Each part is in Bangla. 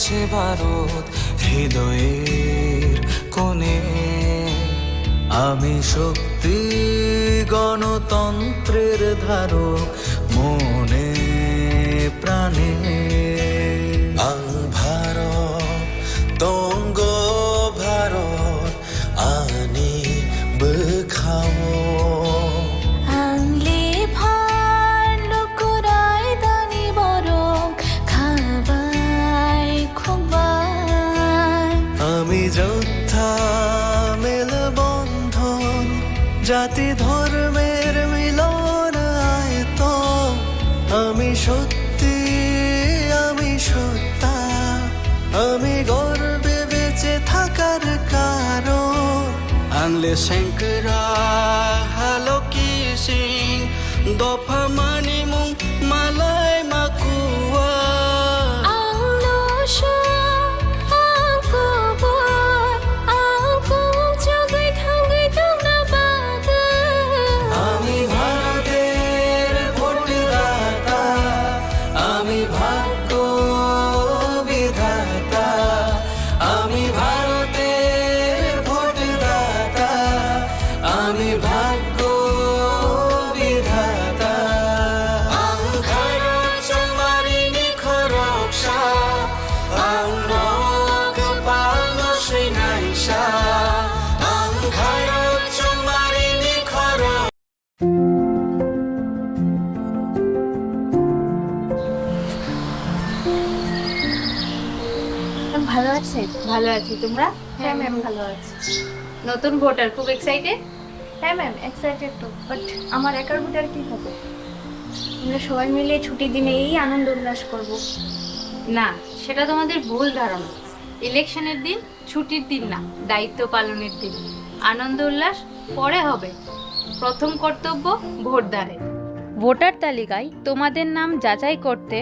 জ্বলছে বারুদ হৃদয়ের কোণে। আমি শক্তি গণতন্ত্রের ধারক মনে প্রাণে। ভারত তঙ্গ ভারত আনি বখাও আংলে ভার লোকরাই দানি বরং খাবাই খুবাই। আমি যোদ্ধা মেলবন্ধন জাতি ধর্মের মিলন আয়তন। আমি সত্যি আমি সত্তা আমি গর্বে বেঁচে থাকার কারণ। আংলে শঙ্করা হ্যালো কি সিং দফা মানি মুং মালাই মাকুয়া। আংলো আংকুবর আংকুম জগৈ থাঙ্গৈ তোমরা বাদ। আমি ভারতের ভোটদাতা আমি ভাগ্য বিধাতা। আমি ভারতের ভোটদাতা আমি ভাগ্য বিধাতা। আং ভারত চমারিনি খরকসা আং রক পালন শ্রীনাইসা। আং ভারত চমারিনি খরক। ভালো আছে? ভালো আছি, তোমরা? হ্যাঁ ম্যাম ভালো আছে। নতুন ভোটার, খুব এক্সাইটেড? হ্যাঁ ম্যাম এক্সাইটেড তো, বাট আমার একার ভোটার কি হবে? আমরা সবাই মিলে ছুটির দিনে এই আনন্দ উল্লাস করব। না, সেটা তোমাদের ভুল ধারণা। ইলেকশনের দিন ছুটির দিন না, দায়িত্ব পালনের দিন। আনন্দ উল্লাস পরে হবে, প্রথম কর্তব্য ভোটদানের। ভোটার তালিকায় তোমাদের নাম যাচাই করতে,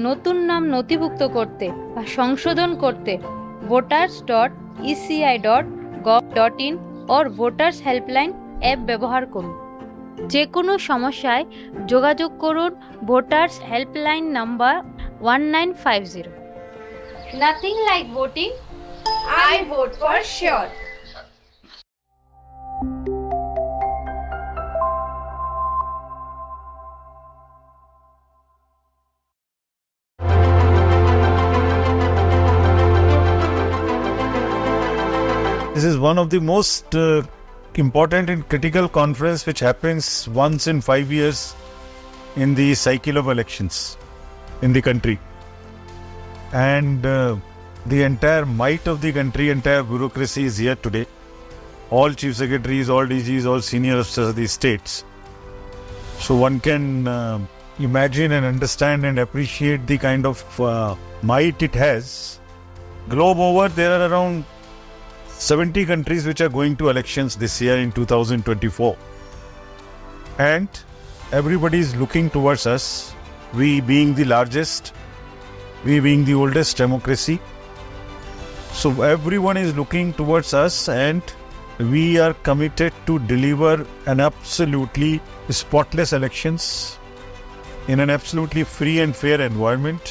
নতুন নাম নথিভুক্ত করতে বা সংশোধন করতে voters.eci.gov.in or voters helpline app ব্যবহার করুন। যে কোনো সমস্যায় যোগাযোগ করুন voters helpline number 1950। Nothing like voting. I vote for sure. This is one of the most important and critical conference which happens once in 5 years in the cycle of elections in the country. And the entire might of the country, entire bureaucracy is here today. All chief secretaries, all DGs, all senior officers of the states. So one can imagine and understand and appreciate the kind of might it has. Globe over, there are around 70 countries which are going to elections this year in 2024. And everybody is looking towards us, we being the largest, we being the oldest democracy. So everyone is looking towards us and we are committed to deliver an absolutely spotless elections in an absolutely free and fair environment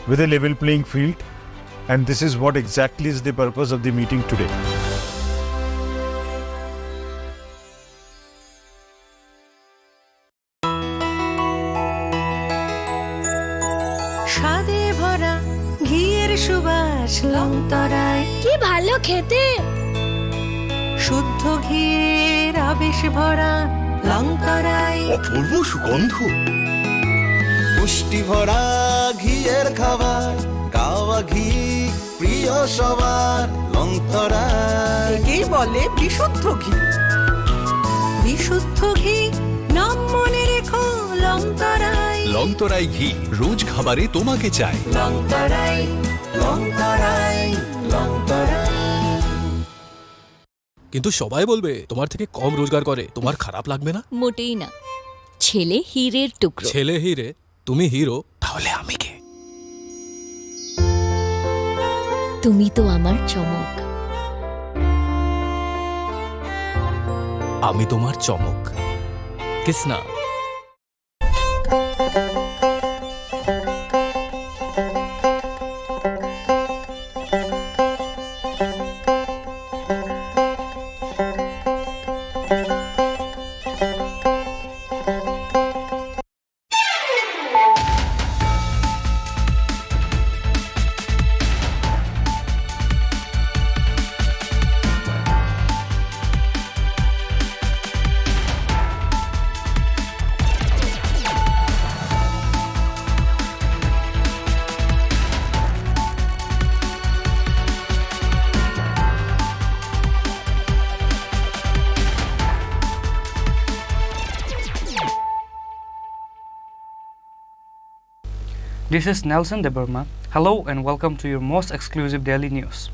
with a level playing field. And this is what exactly is the purpose of the meeting today. স্বাদে ভরা ঘিয়ের সুবাস লংতরায় কি ভালো খেতে। শুদ্ধ ঘিয়ের আবেশ ভরা লংতরায় অপূর্ব সুগন্ধ। পুষ্টি ভরা ঘিয়ের খাবার গাওয়া ঘি প্রিয় সবার লংতরায়। একেই বলে বিশুদ্ধ ঘি। বিশুদ্ধ ঘি নাম মনে রেখো লংতরায়। লংতরাই ঘি রোজ খাবারে তোমাকে চাই। লংতরাই লংতরাই লংতরাই। কিন্তু সবাই বলবে তোমার থেকে কম রোজগার করে, তোমার খারাপ লাগবে না? মোটেই না। ছেলে হীরের টুকরো। ছেলে হিরে, তুমি হিরো, তাহলে আমি কে? তুমি তো আমার চমক। আমি তোমার চমক। Kisna? This is Nelson Deberma. Hello and welcome to your most exclusive daily news.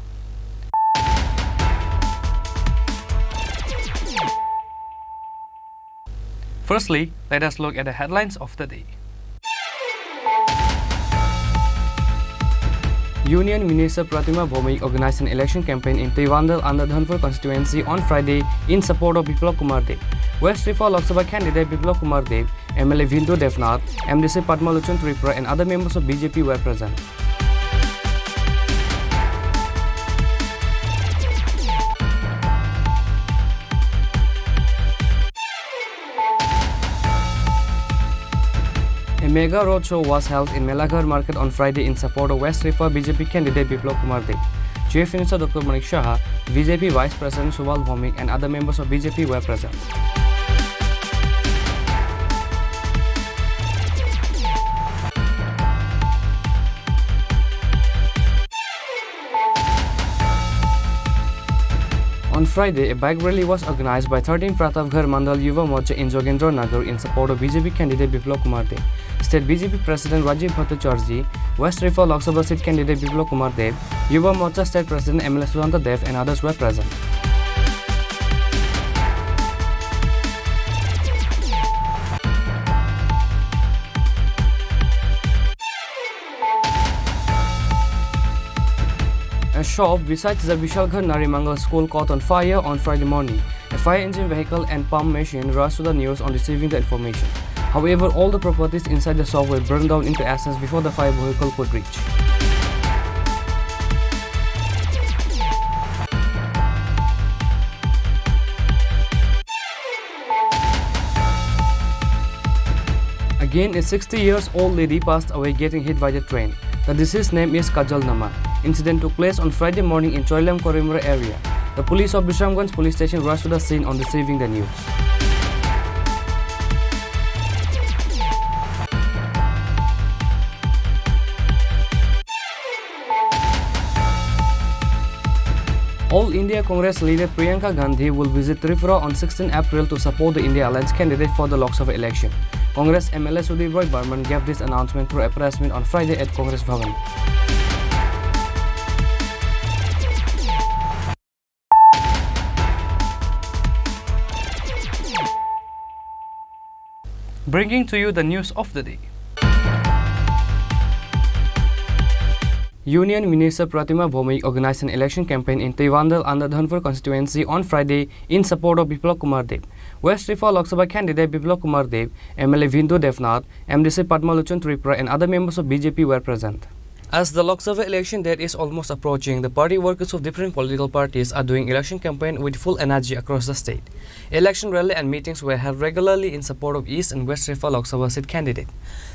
Firstly, let us look at the headlines of the day. Union Minister Pratima Bhomik organized an election campaign in Tewandal under Dhanpur constituency on Friday in support of Biplab Kumar Dev. West Tripura Lok Sabha candidate Biplab Kumar Dev, MLA Vindu Devnath, MDC Padmalochan Tripura and other members of BJP were present. A mega roadshow was held in Melaghar Market on Friday in support of West Tripura BJP candidate Biplab Kumar Dev. Chief Minister Dr. Manik Shah, BJP Vice President Subal Bhomik and other members of BJP were present. On Friday, a bike rally was organized by 13 Pratapgarh Mandal Yuva Morcha in Jogendra Nagar in support of BJP candidate Biplab Kumar Dev. State BJP President Rajiv Bhattacharjee, West Tripura Lok Sabha seat candidate Biplab Kumar Dev, Yuva Morcha State President MLA Sudhanta Dev and others were present. A shop besides the Vishalghar Narimangal school caught on fire on Friday morning. A fire engine vehicle and pump machine rushed to the news on receiving the information. However, all the properties inside the shop were burned down into ashes before the fire vehicle could reach. Again, a 60-year-old lady passed away getting hit by the train. The deceased's name is Kajal Nama. Incident took place on Friday morning in Choilam Korimura area. The police of Bishamganj police station rushed to the scene on receiving the news. All India Congress leader Priyanka Gandhi will visit Tripura on 16 April to support the India Alliance candidate for the Lok Sabha election. Congress MLA Sudhir Roy Burman gave this announcement through a press meet on Friday at Congress Bhavan. Bringing to you the news of the day. Union Minister Pratima Bhomik organized an election campaign in Tewandal under Dhanpur constituency on Friday in support of Biplab Kumar Dev. West Tripura Lok Sabha candidate Biplab Kumar Dev, MLA Vindu Devnath, MDC Padmalochan Tripura and other members of BJP were present. As the Lok Sabha election date is almost approaching, the party workers of different political parties are doing election campaign with full energy across the state. Election rally and meetings were held regularly in support of East and West Tripura Lok Sabha seat candidate.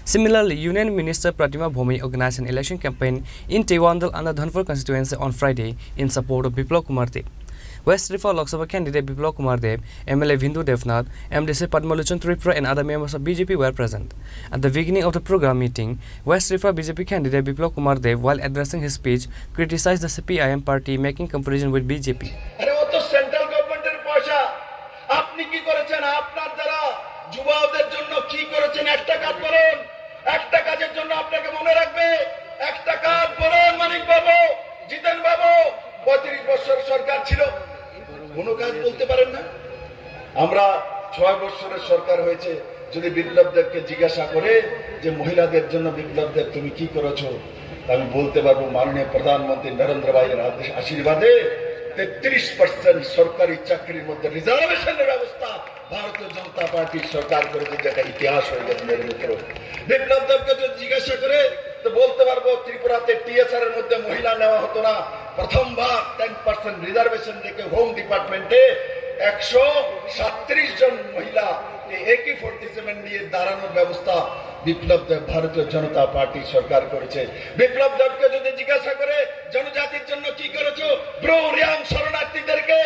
Similarly, Union Minister Pratima Bhomik organized an election campaign in Tewandal under Dhanpur constituency on Friday in support of Biplab Kumar Dev. West Tripura Lok Sabha candidate Biplab Kumar Dev, MLA Vindu Devnath, MDC Padmalochan Tripura and other members of BJP were present. At the beginning of the program meeting, West Tripura BJP candidate Biplab Kumar Dev, while addressing his speech, criticized the CPIM party making comparison with BJP. Central গভর্নমেন্টের পয়সা আপনি কি করেছেন আপনার দ্বারা যুবকদের জন্য কি করেছেন একটা কাজ বলুন একটা কাজের জন্য আপনাকে মনে রাখবে একটা কাজ বলুন মানিক বাবু জিতেন বাবু 35 বছর সরকার ছিল কোনো কাজ বলতে পারেন না আমরা 6 বছরের সরকার হয়েছে যদি বিপ্লব দেবকে জিজ্ঞাসা করে যে মহিলাদের জন্য বিপ্লব দেব তুমি কি করেছো আমি বলতে পারবো মাননীয় প্রধানমন্ত্রী নরেন্দ্র ভাইয়ের আশীর্বাদে 33% সরকারি চাকরির মধ্যে রিজার্ভেশনের ব্যবস্থা ভারতীয় জনতা পার্টির সরকার করেছে যেটা ইতিহাস হয়ে গেছে মেরে মিত্র বিপ্লব দেবকে যদি জিজ্ঞাসা করে তো বলতে পারবো ত্রিপুরাতে টিএসআর এর মধ্যে মহিলা নেওয়া হতো না প্রথমবার 10% রিজার্ভেশন রেখে হোম ডিপার্টমেন্টে 137 জন মহিলা AK-47 নিয়ে দাঁড়ানোর ব্যবস্থা বিপ্লব দেব ভারতীয় জনতা পার্টি সরকার করেছে বিপ্লব দেবকে যদি জিজ্ঞাসা করে জনজাতির জন্য কি করেছো ব্রু রিয়াং শরণার্থীদেরকে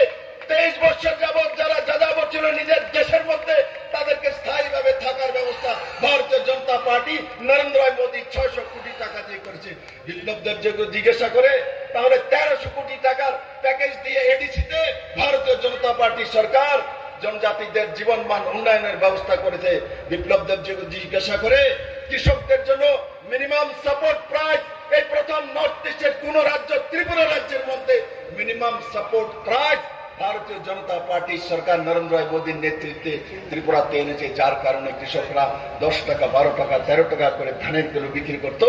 23 বছর যাবত যারা যাযাবর ছিল নিজের দেশের মধ্যে তাদেরকে স্থায়ীভাবে থাকার ব্যবস্থা ভারতীয় জনতা পার্টি নরেন্দ্র মোদী 600 কোটি টাকা দিয়ে করেছে বিপ্লব দেব যদি জিজ্ঞাসা করে তাহলে 1300 কোটি টাকার প্যাকেজ দিয়ে এডিসিতে ভারতীয় জনতা পার্টি সরকার জনজাতিদের জীবনমান উন্নয়নের ব্যবস্থা করেছে বিপ্লব দেব যদি জিজ্ঞাসা করে কৃষকদের জন্য মিনিমাম সাপোর্ট প্রাইস, এই প্রথম নর্থ ইস্টের কোন রাজ্য, ত্রিপুরা রাজ্যের মধ্যে মিনিমাম সাপোর্ট প্রাইস ভারতীয় জনতা পার্টি সরকার নরেন্দ্র মোদীর নেতৃত্বে ত্রিপুরাতে এনেছে, যার কারণে কৃষকরা 10 টাকা, 12 টাকা, 13 টাকা করে ধানের কিলো বিক্রি করত।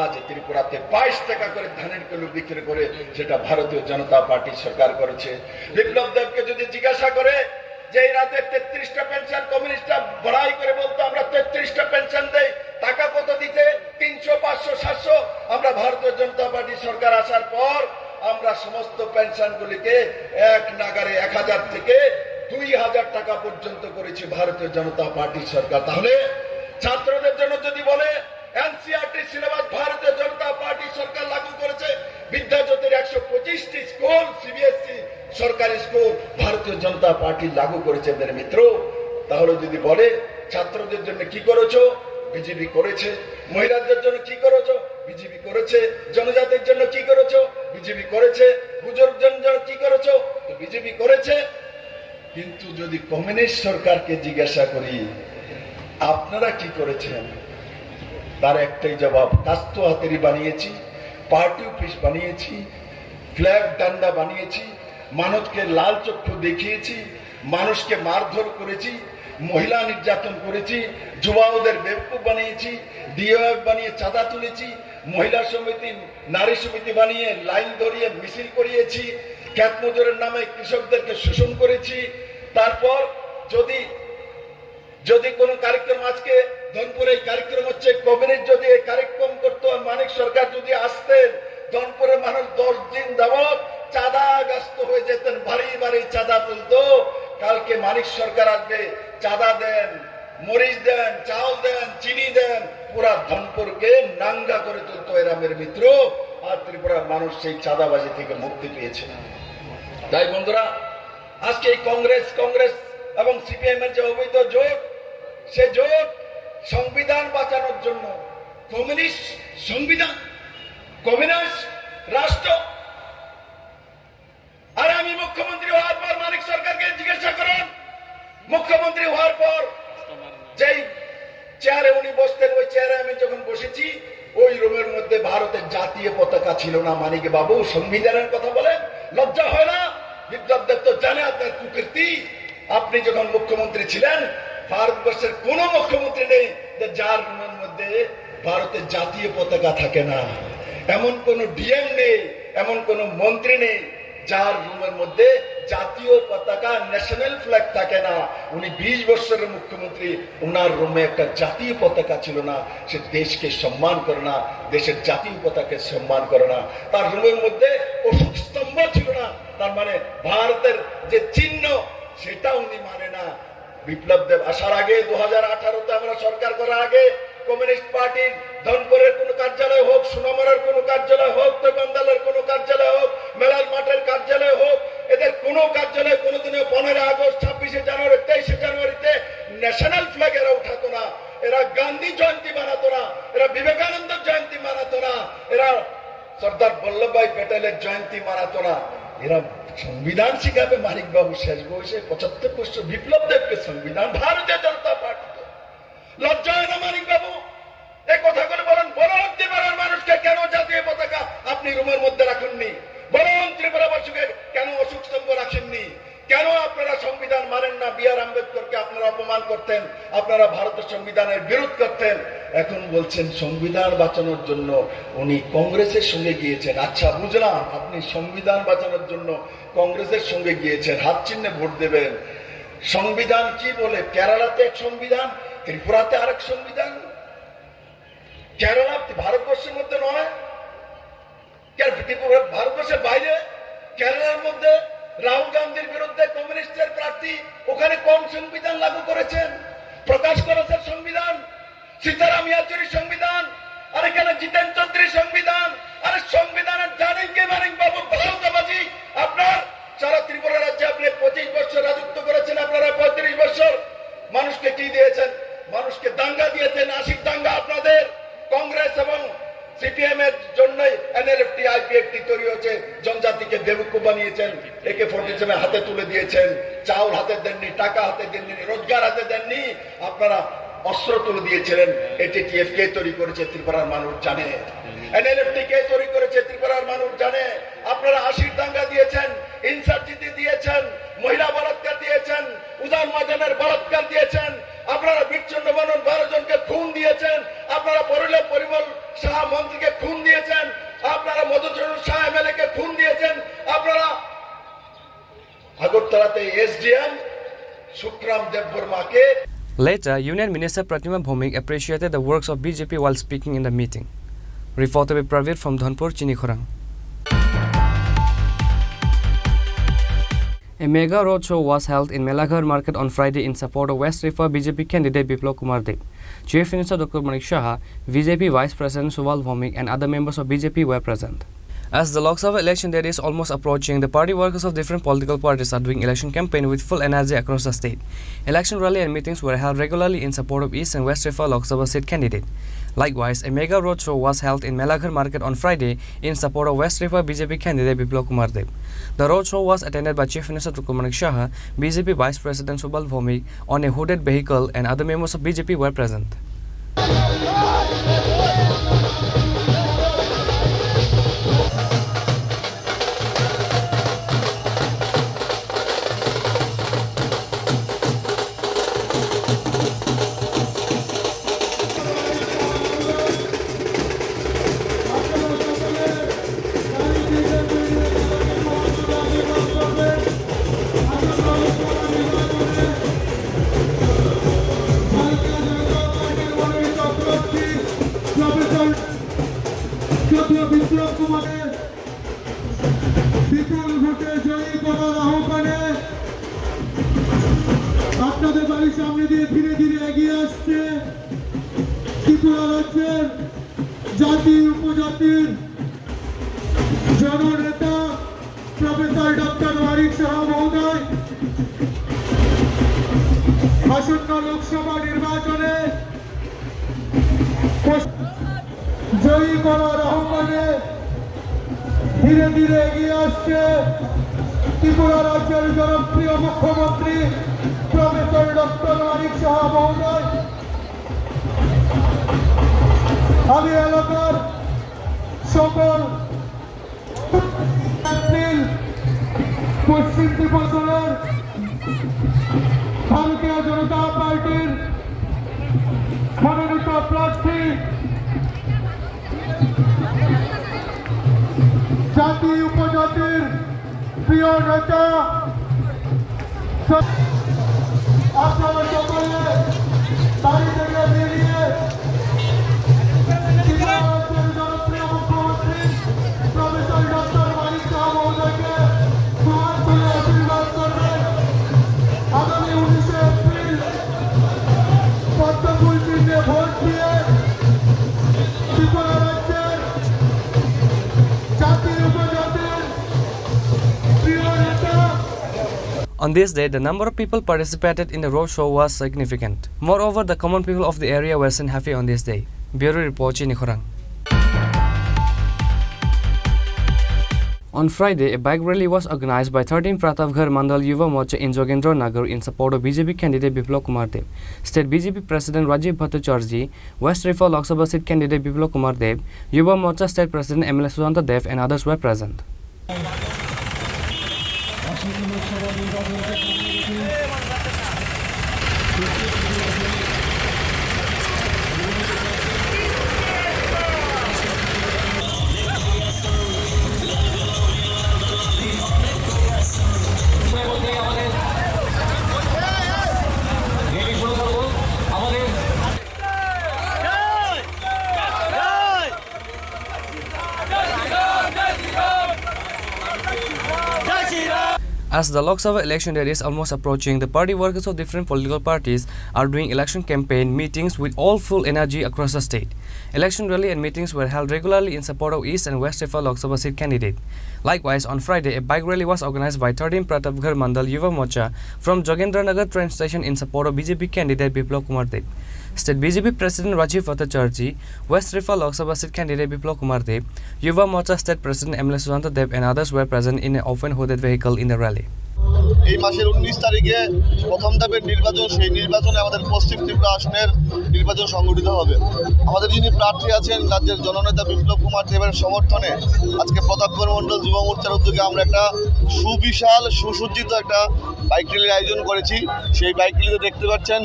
আজ ত্রিপুরাতে 22 টাকা করে ধানের কিলো বিক্রি করে সেটা ভারতীয় জনতা পার্টি সরকার করেছে। বিপ্লব দেবকে যদি জিজ্ঞাসা করে যে এই রাতে 33টা পেনশন, কমিউনিস্টরা বড়াই করে বলতো আমরা 33টা পেনশন দেই, টাকা কত দিতে? 300, 500, 700। আমরা ভারতীয় জনতা পার্টি সরকার আসার পর আমরা সমস্ত পেনশন গুলিকে এক নাগারে 1000 থেকে 2000 টাকা পর্যন্ত করেছি ভারতীয় জনতা পার্টি সরকার। তাহলে ছাত্রদের জন্য যদি বলে এনসিইআরটি সিলেবাস ভারতীয় জনতা পার্টি সরকার লাগু করেছে, বিদ্যাজ্যোতির 125টি স্কুল, সিবিএসই সরকারি স্কুল ভারতীয় জনতা পার্টি লাগু করেছে মেরে মিত্র। তাহলে যদি বলে ছাত্রদের জন্য কি করেছো? বিজেপি করেছে। মহিলাদের জন্য কি করেছো? বিজেপি করেছে। জনজাতির জন্য কি করেছো? বিজেপি করেছে। বুজুর্গদের জন্য কি করেছো? বিজেপি করেছে। কিন্তু যদি কমিউনিস্ট সরকারকে জিজ্ঞাসা করি আপনারা কি করেছেন, তার একটাই জবাব, কাস্ত হাতেরি বানিয়েছি, পার্টি অফিস বানিয়েছি, ফ্ল্যাগ ডান্ডা বানিয়েছি, মানুষকে লাল চক্ষু দেখিয়েছি, মানুষকে মারধর করেছি, মহিলা নির্যাতন করেছি, যুবাওদের বেবকুফ বানিয়েছি, ডিওএফ বানিয়ে চাঁদা তুলেছি, মহিলা সমিতি, নারী সমিতি বানিয়ে লাইন ধরিয়ে মিছিল করিয়েছি, খ্যাত মজুরের নামে কৃষকদেরকে শোষণ করেছি। তারপর যদি কোনো কার্যক্রম, আজকে ধনপুরে এই কার্যক্রম হচ্ছে, কমিউনিস্ট যদি এই কার্যক্রম করতো, মানিক সরকার যদি আসতেন, ধনপুরের মানুষ 10 দিন যাবত চাঁদাগ্রস্ত হয়ে যেতেন, ভারী ভারী চাঁদা তুলতো। কালকে মানিক সরকার আসবে, চাঁদা দেন, মরিচ দেন, চাল দেন, চিনি দেন, পুরা ধনপুরকে নাঙ্গা করে তুলতো এরা মেরে মিত্র। আর ত্রিপুরার মানুষ সেই চাঁদাবাজি থেকে মুক্তি পেয়েছে। তাই বন্ধুরা, আজকে এই কংগ্রেস এবং সিপিএম এর যে অবৈধ জোট, সে জোট সংবিধান বাঁচানোর জন্য, কমিউনিস্ট সংবিধান, কমিউনিস্ট রাষ্ট্র। আর আমি মুখ্যমন্ত্রী হওয়ার পর মানিক সরকারকে জিজ্ঞাসা করেন, মুখ্যমন্ত্রী হওয়ার পর যেই চেয়ারে উনি বসতেন, ওই চেয়ারে আমি যখন বসেছি, ওই রুমের মধ্যে ভারতের জাতীয় পতাকা ছিল না। মানিক বাবু সংবিধানের কথা বলেন, লজ্জা হয় না? বিপ্লব দেব তো জানে আপনার কুকীর্তি। আপনি যখন মুখ্যমন্ত্রী ছিলেন, ভারতবর্ষের কোন মুখ্যমন্ত্রী নেই যে যার রুমের মধ্যে ভারতের জাতীয় পতাকা থাকে না। এমন কোন ডিএম নেই, এমন কোন মন্ত্রী নেই যার রুমের মধ্যে জাতীয় পতাকা, ন্যাশনাল ফ্ল্যাগ থাকে না। উনি 20 বছরের মুখ্যমন্ত্রী, উনার রুমে একটা জাতীয় পতাকা ছিল না। সে দেশকে সম্মান করে না, দেশের জাতীয় পতাকাকে সম্মান করে না। তার রুমের মধ্যে অশোক স্তম্ভ ছিল না, তার মানে ভারতের যে চিহ্ন সেটা উনি মানে না। বিপ্লব দেব আসার আগে 2018-তে আমরা সরকার করার আগে কমিউনিস্ট পার্টির ধনপুরের কোন কার্যালয় হোক, সুনামুড়ার কোন কার্যালয় হোক, তৈবান্দালের কোন কার্যালয় হোক, মেলাল মাঠের কার্যালয় হোক, এদের কোন কার্যালয় কোনদিনও 15 আগস্ট, 26শে জানুয়ারি, 23শে জানুয়ারিতে ন্যাশনাল ফ্ল্যাগ এরা উঠাতো না। এরা গান্ধী জয়ন্তী বানাতো না, এরা বিবেকানন্দ জয়ন্তী মানাতো না, এরা সর্দার বল্লভভাই প্যাটেলের জয়ন্তী মানাতো না। এরা সংবিধান শিখাবে মানিক বাবু শেষ বয়সে 75 বছর, বিপ্লব দেবকে সংবিধান, ভারতীয় জনতা পার্টি। লজ্জা হয় না মানিক বাবু? এই কথাগুলো বলেন। বলুন ত্রিপুরার মানুষকে কেন জাতীয় পতাকা আপনি রুমের মধ্যে রাখেননি? বলুন ত্রিপুরাবাসীকে কেন অশোক স্তম্ভ রাখেননি? কেন আপনারা সংবিধান মানেন না? বি আর আম্বেদকরকে আপনারা অপমান করতেন, আপনারা ভারতের সংবিধানের বিরোধ করতেন। এখন বলছেন সংবিধান বাঁচানোর জন্য উনি কংগ্রেসের সঙ্গে গিয়েছেন। আচ্ছা, বুঝলাম, আপনি সংবিধান বাঁচানোর জন্য কংগ্রেসের সঙ্গে গিয়েছেন, হাত চিহ্নে ভোট দেবেন। সংবিধান কি বলে? কেরালাতে এক সংবিধান, ত্রিপুরাতে আরেক সংবিধান। কেরালা ভারতবর্ষের মধ্যে নয়, ভারতবর্ষের বাইরে। কেরালার মধ্যে রাহুল গান্ধীর বিরুদ্ধে কমিউনিস্টের প্রার্থী, ওখানে কোন সংবিধান লাগু করেছেন? প্রকাশ করেছেন সংবিধান, সীতারাম ইয়াচুরির সংবিধান, আর এখানে জিতেন চৌধুরীর সংবিধান। আরে সংবিধানের জানেন কে মানিক বাবু? ভারতবাসী। আপনার সারা ত্রিপুরা রাজ্যে আপনি 25 বছর রাজত্ব করেছেন, আপনারা 35 বছর মানুষকে কি দিয়েছেন? মানুষকে দাঙ্গা দিয়েছেন, আশিক দাঙ্গা। আপনাদের কংগ্রেস এবং সিপিএম এর জন্যই এনএলএফটি, আইপিএফটি তৈরি হয়েছে। জনজাতিকে বেবকুফ বানিয়েছেন, AK-47 হাতে তুলে দিয়েছেন, চাউল হাতে দেননি, টাকা হাতে দেননি, রোজগার হাতে দেননি। আপনারা অস্ত্র তুলে দিয়েছিলেন। এটিটিএফ কে তৈরি করেছে ত্রিপুরার মানুষ জানে, এনএলএফটি কে তৈরি করেছে ত্রিপুরার মানুষ জানে। আপনারা 80 দাঙ্গা দিয়েছেন, ইনসার্জিটি দিয়েছেন, মহিলা বলাৎকার দিয়েছেন, উজান মাজানের বলাৎকার দিয়েছেন, আপনারা বিচ্ছিন্ন বনন 12 জনকে খুন দিয়েছেন, আপনারা পরিমল শাহ মন্ত্রীকে খুন দিয়েছেন, আপনারা মধুসূদন শাহ এমএলএ কে খুন দিয়েছেন, আপনারা আগরতলাতে SDM Sukhram দেববর্মাকে। Later, Union Minister Pratima Bhomik appreciated the works of BJP while speaking in the meeting. Reported by Pravir from Dhanpur, Chinikhorang. A mega roadshow was held in Melaghar Market on Friday in support of West Rifa BJP candidate Biplab Kumar Deb. Chief Minister Dr. Manik Shah, BJP Vice President Subal Bhomik and other members of BJP were present. As the Lok Sabha election date is almost approaching, the party workers of different political parties are doing election campaign with full energy across the state. Election rally and meetings were held regularly in support of East and West Rifa Lok Sabha seat candidate. Likewise, a mega roadshow was held in Melaghar Market on Friday in support of West Rifa BJP candidate Biplab Kumar Deb. The roadshow was attended by Chief Minister Dr. Manik Shah, BJP Vice President Subal Bhomik on a hooded vehicle, and other members of BJP were present. বিপ্লব কুমারের বিপুল ভোটে জয়ী করার আহ্বানে আপনাদের বাড়ির সামনে দিয়ে ধীরে ধীরে এগিয়ে আসছে ত্রিপুরা রাজ্যের জাতি উপজাতির জননেতা প্রফেসর ডক্টর মানিক শাহ মহোদয়। আসন্ন লোকসভা নির্বাচনে জয়ী করার আহ্বানে ধীরে ধীরে এগিয়ে আসছে ত্রিপুরা রাজ্যের জনপ্রিয় মুখ্যমন্ত্রী প্রফেসর ডক্টর মানিক শাহ মহোদয়। আমি এলাকার সকল পশ্চিম ত্রিপুরার ভারতীয় জনতা পার্টির মনোনীত প্রার্থী জাতি উপজাতির প্রিয় নেতা আপনারা সকলে বাড়ি থেকে বেরিয়ে জনপ্রিয় মুখ্যমন্ত্রী প্রফেসর ডক্টর মানিক শাহ মহোদয়কে দুহাত তুলে আশীর্বাদ করবেন। আগামী 19 এপ্রিল পদ্মফুল চিহ্নে ভোট দিয়ে ত্রিপুরা রাজ্যের জাতির উপজাতির প্রিয় নেতা। On this day, the number of people participated in the roadshow was significant. Moreover, the common people of the area were seen happy on this day. Bureau Report, Chinikhorang. On Friday, a bike rally was organized by 13 Pratapgarh Mandal Yuva Morcha in Jogendra Nagar in support of BJP candidate Biplab Kumar Deb. State BJP President Rajiv Bhattacharjee, West Rifa Lok Sabha seat candidate Biplab Kumar Deb, Yuva Morcha State President MLA Sujanta Dev and others were present. As the Lok Sabha election date is almost approaching, the party workers of different political parties are doing election campaign meetings with all full energy across the state. Election rally and meetings were held regularly in support of East and West Rifa Lok Sabha seat candidate. Likewise, on Friday, a bike rally was organized by 13 Pratapgarh Mandal Yuva Morcha from Jogendranagar train station in support of BJP candidate Biplab Kumar Deb. State BJP President Rajiv Bhattacharjee, West Rifa Lok Sabha seat candidate Biplab Kumar Deb, Yuva Morcha State President MLA Sujanta Dev and others were present in an open hooded vehicle in the rally. এই মাসের 19 তারিখে প্রথম ধাপের নির্বাচন, সেই নির্বাচনে আমাদের পশ্চিম ত্রিপুরা আসনের নির্বাচন সংগঠিত হবে। আমাদের যিনি প্রার্থী আছেন রাজ্যের জননেতা বিপ্লব কুমার দেবের সমর্থনে আজকে প্রতাপগড় মণ্ডল যুব মোর্চার উদ্যোগে আমরা একটা সুবিশাল সুসজ্জিত একটা বাইক র্যালির আয়োজন করেছি। সেই বাইক র্যালিতে দেখতে পাচ্ছেন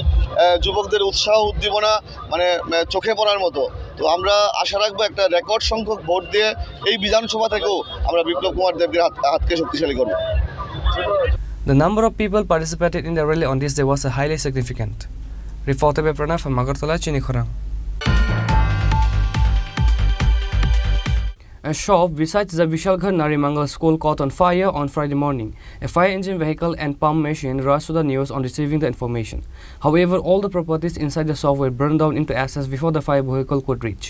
যুবকদের উৎসাহ উদ্দীপনা মানে চোখে পড়ার মতো। তো আমরা আশা রাখবো একটা রেকর্ড সংখ্যক ভোট দিয়ে এই বিধানসভা থেকেও আমরা বিপ্লব কুমার দেবকে হাতকে শক্তিশালী করব। The number of people participated in the rally on this day was highly significant. Reported by Pranav from Agartala, Chinikhorang. A shop besides the Vishalghar Narimangal school caught on fire on Friday morning. A fire engine vehicle and pump machine rushed to the news on receiving the information. However, all the properties inside the shop were burned down into ashes before the fire vehicle could reach.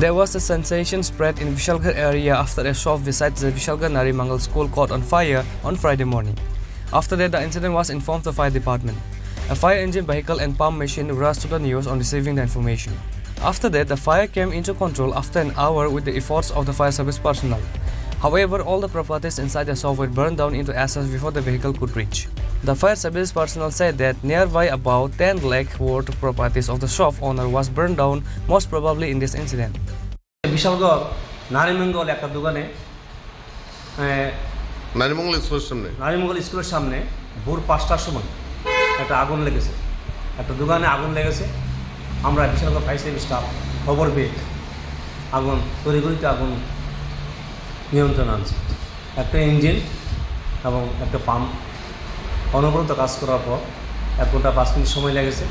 There was a sensation spread in Vishalghar area after a shop beside the Vishalghar Narimangal school caught on fire on Friday morning. After that, the incident was informed the fire department. A fire engine vehicle and pump machine rushed to the news on receiving the information. After that, the fire came into control after an hour with the efforts of the fire service personnel. However, all the properties inside the shop were burned down into ashes before the vehicle could reach. The fire service personnel said that nearby about 10 lakh worth of properties of the shop owner was burned down, most probably in this incident. Bishalgarh নারিমঙ্গল একটা দোকানে নারিমঙ্গল স্কুলের সামনে ভোর 5টার সময় একটা আগুন লেগেছে, একটা দোকানে আগুন লেগেছে। আমরা বিশালগড় ফায়ার সার্ভিস স্টাফ খবর পেয়ে আগুন তড়িঘড়িতে আগুন নিয়ন্ত্রণ আনছে। একটা ইঞ্জিন এবং একটা পাম্প অনবরত কাজ করার পর 1 ঘন্টা 5 মিনিট সময় লেগেছে,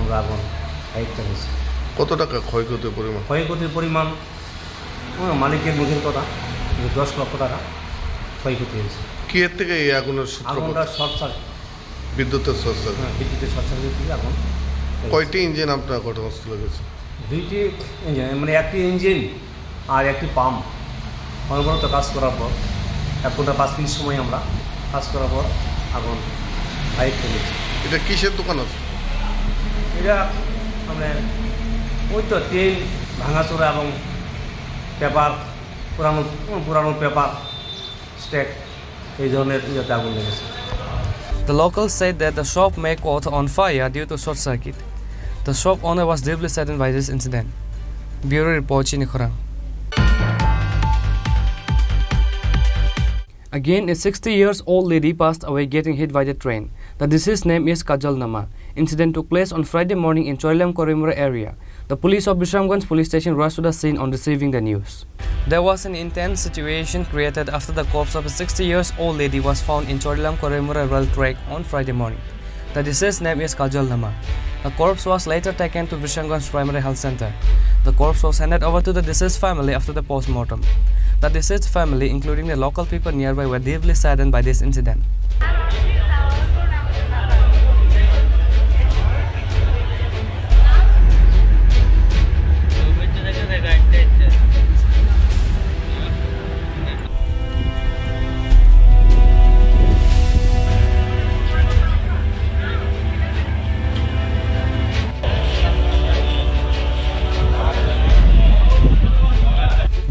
আমরা আগুন আয়ত্তে নিয়েছি। কত টাকা ক্ষয়ক্ষতির পরিমাণ? ক্ষয়ক্ষতির পরিমাণ মালিকের মুখের কথা 10 লক্ষ টাকা ক্ষয়ক্ষতি হয়েছে। কি এর থেকে এই আগুনের সূত্রপাত? আগুনটা শর্ট সার্কিট, বিদ্যুতের শর্ট সার্কিট। হ্যাঁ, বিদ্যুতের শর্ট সার্কিট থেকে আগুন। কয়টি ইঞ্জিন আপনার ঘটনাস্থলে গেছে? 2টি ইঞ্জিন, মানে একটি ইঞ্জিন আর একটি পাম্প অনবরত কাজ করার পর 1 ঘন্টা 5 মিনিট সময় আমরা কাজ করার পর আগুন আয়ত্তে নিয়েছি। এটা কিসের দোকান আছে? এটা মানে ওই তো তেল ভাঙাচোরা এবং পেপার, পুরানো পেপার স্ট্যাক, এই ধরনের ইয়েতে আগুন লেগেছে। The locals said that the shop may caught on fire due to short circuit. The shop owner was deeply saddened by this incident. Bureau Report, Chinikhorang. Again, a 60-year-old lady passed away getting hit by the train. The deceased's name is Kajal Nama. Incident took place on Friday morning in Chorilam Korimura area. The police of Bishamganj police station rushed to the scene on receiving the news. There was an intense situation created after the corpse of a 60-year-old lady was found in Chorilam Korimura rail track on Friday morning. The deceased's name is Kajal Nama. The corpse was later taken to Bishamganj Primary Health Center. The corpse was handed over to the deceased family after the post-mortem. The deceased family, including the local people nearby, were deeply saddened by this incident.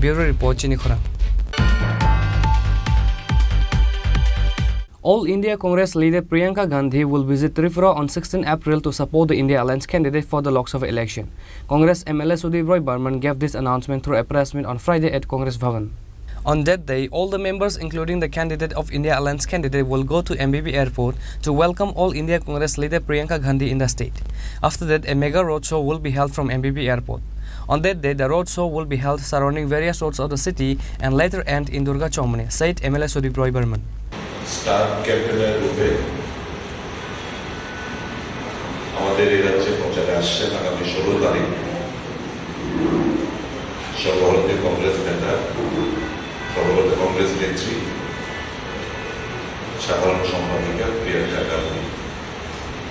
Bureau Report, Chinikhorang. All India Congress leader Priyanka Gandhi will visit Tripura on 16 April to support the India Alliance candidate for the Lok Sabha election. Congress MLA Sudhir Roy Burman gave this announcement through a press meet on Friday at Congress Bhavan. On that day, all the members, including the candidate of India Alliance candidate, will go to MBB Airport to welcome All India Congress leader Priyanka Gandhi in the state. After that, a mega roadshow will be held from MBB Airport. On that day, the roadshow will be held surrounding various roads of the city and later end in Durga Chowmane, said MLA Sudhir Roy Burman. Star ক্যাম্পেইনের রূপে আমাদের এই রাজ্যে প্রচারে আসছেন আগামী 16 তারিখ সর্বভারতীয় কংগ্রেস নেতা, সর্বভারতীয় কংগ্রেস নেত্রী, সাধারণ সম্পাদিকা প্রিয়াঙ্কা গান্ধী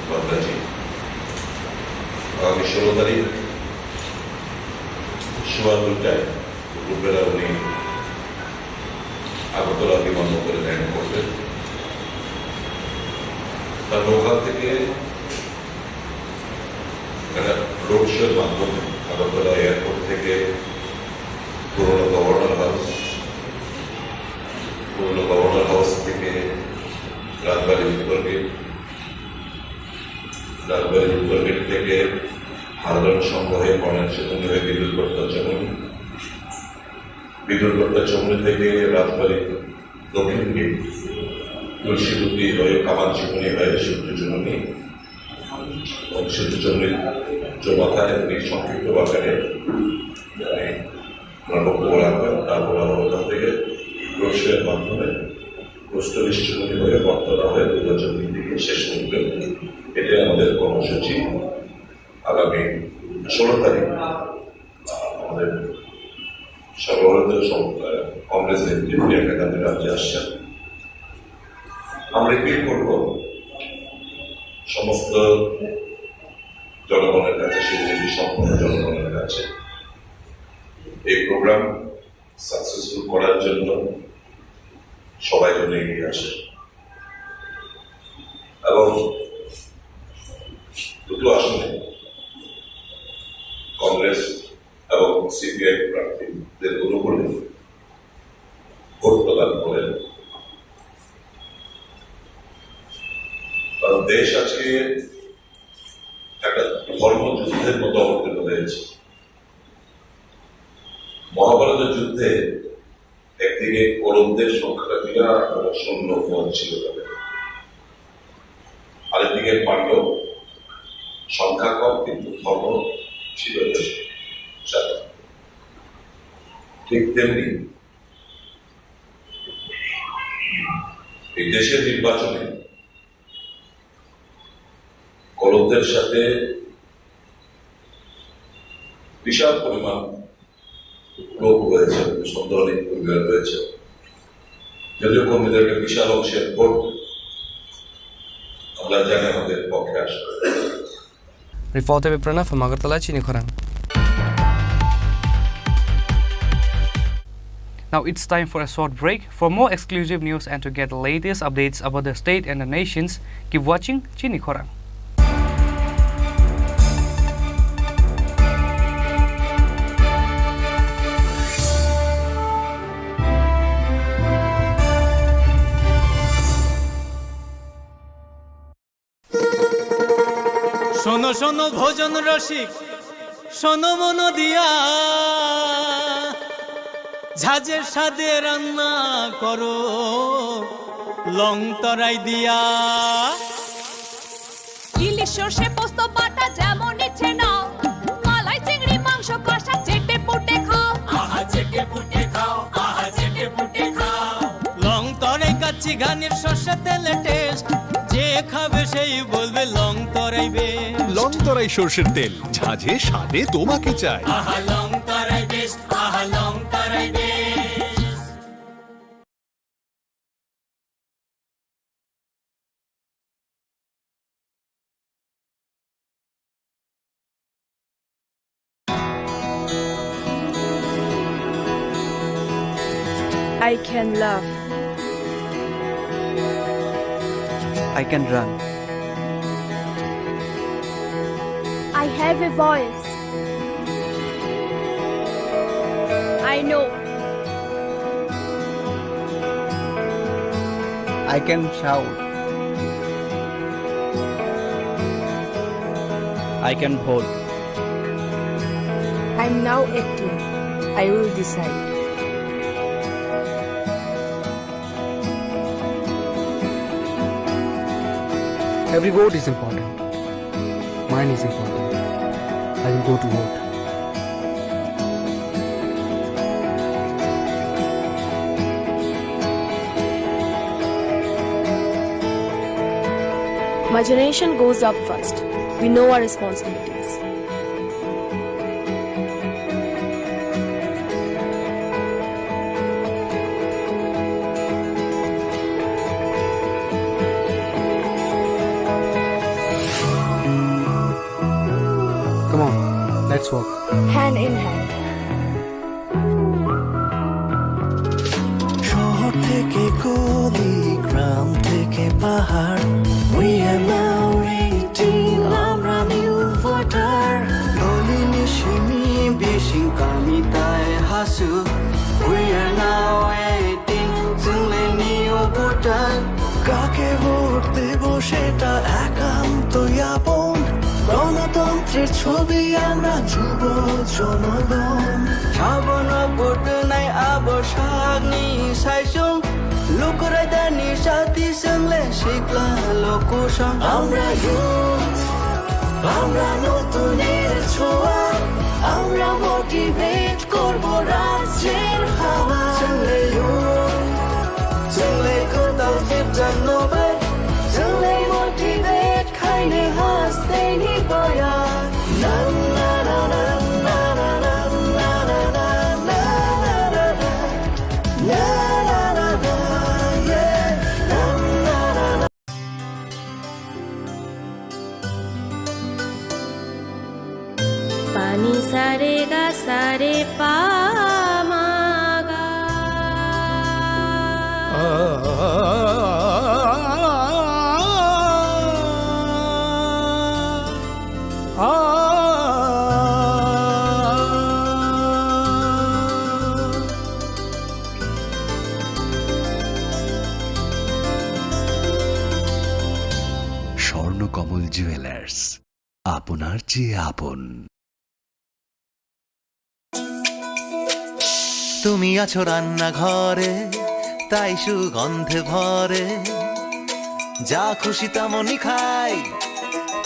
বাদ্রাজি। আগামী 16 তারিখ সোয়া 2টায় দুপুরবেলা উনি আগরতলা বিমানবন্দরে ল্যান্ড করবেন। তারপর ওখান থেকে একটা রোড শোর মাধ্যমে আগরতলা এয়ারপোর্ট থেকে পুরনো গভর্নর হাউস থেকে রাজবাড়ি উত্তর গেট থেকে হালদন সংঘ হয়ে কর্ণেল সেতুনি হয়ে বিদ্যুৎকর্তা চমনি থেকে রাজবাড়ি দক্ষিণ গেট তুলসীপুতি হয়ে কামান চিমনি হয়ে সূর্যচুমনি এবং সূর্যচুমনির চৌমাথায় সংক্ষিপ্ত আকারে বক্তব্য রাখবেন। তারপর ওখান থেকে রোডশোয়ের মাধ্যমে প্রস্তবিষ্ঠমণি হয়ে বটতলা হয়ে দুর্গাচন্দ্রের দিকে শেষ করবেন। এটাই আমাদের কর্মসূচি। আগামী 16 তারিখ আমাদের সর্বভারতীয় কংগ্রেস নেত্রী প্রিয়াঙ্কা গান্ধী রাজ্যে আসছেন। আমরা এপিল করব সমস্ত জনগণের কাছে, শিলিগুড়ি সম্পূর্ণ জনগণের কাছে এই প্রোগ্রাম সাকসেসফুল করার জন্য সবাই যেন এগিয়ে আসে এবং দুটো আসনে কংগ্রেস এবং সিপিআই প্রার্থীদের অনুকূলে ভোট প্রদান করেন। কারণ দেশ আজকে একটা ধর্মযুদ্ধের মতো অবতীর্ণ হয়েছে। মহাভারতের যুদ্ধে একদিকে কৌরবদের সংখ্যাটা বিরাট এবং সৈন্য ছিল তাদের, আরেকদিকে পাণ্ডব সংখ্যা কম কিন্তু ধর্ম ছিল বেশি। ঠিক তেমনি এই দেশের নির্বাচনে কৌরবদের সাথে বিশাল পরিমাণ লোক রয়েছে, সন্দেহনীয় পরিবার রয়েছে, যদিও কর্মীদেরকে বিশাল অংশের ভোট আমরা জানি আমাদের পক্ষে আসবে। Reporter Pranav from Agartala, Chinikhorang. Now it's time for a short break. For more exclusive news and to get the latest updates about the state and the nations, keep watching Chinikhorang. শোনো শোনো ভোজন রসিক, শোনো মন দিয়া, ঝাঁঝের স্বাদে রান্না করো লং তরাই দিয়া। ইলিশ সর্ষে পোস্ত বাটা যেমন ইচ্ছে নাও, মালাই চিংড়ি মাংস কষা চেটে পুটে খাও, আহা চেটে পুটে খাও, আহা চেটে পুটে খাও। লং তরাই কাচ্চি ঘানির সর্ষে তেলে টেস্ট, যে খাবে সেই বলবে লং তরাই বেশ। লং তরাই সর্ষের তেল, ঝাঁঝে স্বাদে তোমাকে চাই। আহা লং তরাই বেশ, আহা লং তরাই বেশ। I can love. I can run. I have a voice. I know. I can shout. I can vote. I'm now 18. I will decide. Every vote is important. Mine is important. I will go to vote. My generation goes up first. We know our responsibilities. in hand. শহর থেকে গলি, গ্রাম থেকে পাহাড়, we are now 18, আমরা new voter. গলি নিশিমি বেশি কামিতায় হাসু, we are now 18, চলে new voter. কাকে ভোট দেব সেটা একান্তই আপন, গণতন্ত্রের ছবি আমরা যুব জনগণ. সাবন ভোট নাই আবসাগনি সাইসুং, লোকরা দানি সাথী সঙ্গে শিখলা লোকসং. আমরা ইউথ, আমরা নতুনের ছোঁয়া, আমরা মোটিভেট করব রাজ্যের হাওয়া. চলে ইউথ, চলে কোথাও জানবে, চলে মোটিভেট খাইনে হাসতে নিবয়া. না না না না না না না না না না না না না না না, yeah, na na na na. পানি সারে গা সারে পা মা গা। স্বর্ণকমল জুয়েলার্স, আপনার চেয়ে আপন। তুমি আছো রান্নাঘরে, তাই সুগন্ধে ভরে, যা খুশি তেমনই খাই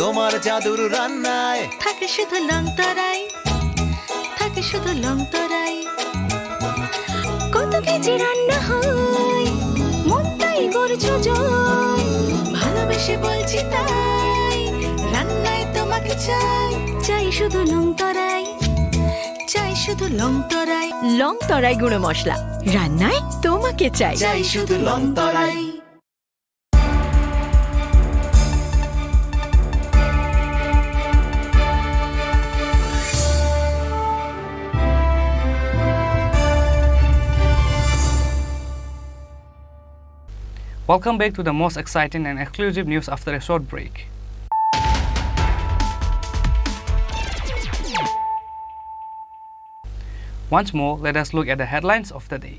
তোমার জাদুর রান্নায়। থাকে শুধু লং তরাই, থাকে শুধু লং তরাই, কত কেজি রান্না হয় মন তাই করছো জয়, ভালোবেসে বলছি তাই রান্নায় তোমাকে চাই, চাই শুধু লং তরাই, চাই শুধু লং তরাই। লং তরাই গুঁড়ো মশলা, রান্নায় তোমাকে চাই, চাই শুধু long Terai. Welcome back to the most exciting and exclusive news after a short break. Once more, let us look at the headlines of the day.